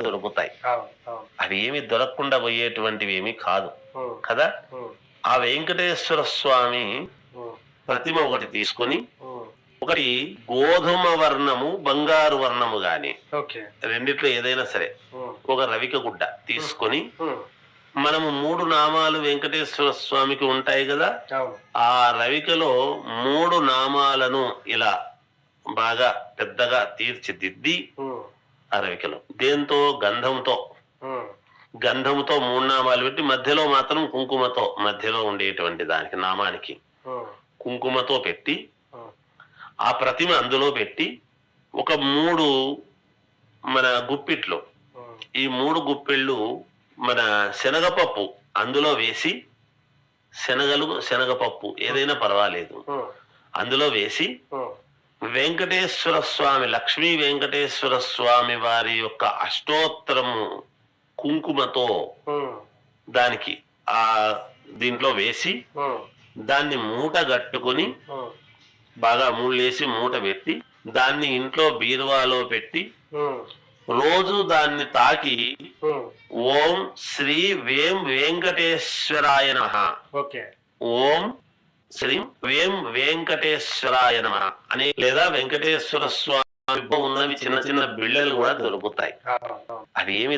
దొరుకుతాయి. అవి ఏమి దొరకకుండా పోయేటువంటివి ఏమి కాదు కదా. ఆ వెంకటేశ్వర స్వామి ప్రతిమ ఒకటి తీసుకొని, ఒకటి గోధుమ వర్ణము బంగారు వర్ణము గాని రెండిట్లో ఏదైనా సరే ఒక రవిక గుడ్డ తీసుకొని, మనము 3 నామాలు వెంకటేశ్వర స్వామికి ఉంటాయి కదా, ఆ రవికలో 3 నామాలను ఇలా బాగా పెద్దగా తీర్చిదిద్ది ఆ రవికలో దేంతో గంధంతో 3 నామాలు పెట్టి, మధ్యలో మాత్రం కుంకుమతో, మధ్యలో ఉండేటువంటి దానికి నామానికి కుంకుమతో పెట్టి ఆ ప్రతిమ అందులో పెట్టి, ఒక 3 మన గుప్పిట్లు, ఈ 3 గుప్పిళ్ళు మన శనగపప్పు అందులో వేసి, శనగపప్పు ఏదైనా పర్వాలేదు, అందులో వేసి వెంకటేశ్వర స్వామి, లక్ష్మీ వెంకటేశ్వర స్వామి వారి యొక్క అష్టోత్తరము కుంకుమతో దానికి ఆ దీంట్లో వేసి, దాన్ని మూట గట్టుకుని బాగా ముళ్ళేసి మూట పెట్టి, దాన్ని ఇంట్లో బీరువాలో పెట్టి రోజు దాన్ని తాకి ఓం శ్రీ వేం వెంకటేశ్వరాయ నమః, ఓం శ్రీ వేం వెంకటేశ్వరాయ నమః అని, లేదా వెంకటేశ్వర స్వామి ఉన్నవి చిన్న చిన్న బిళ్ళలు కూడా దొరుకుతాయి. అవి ఏమి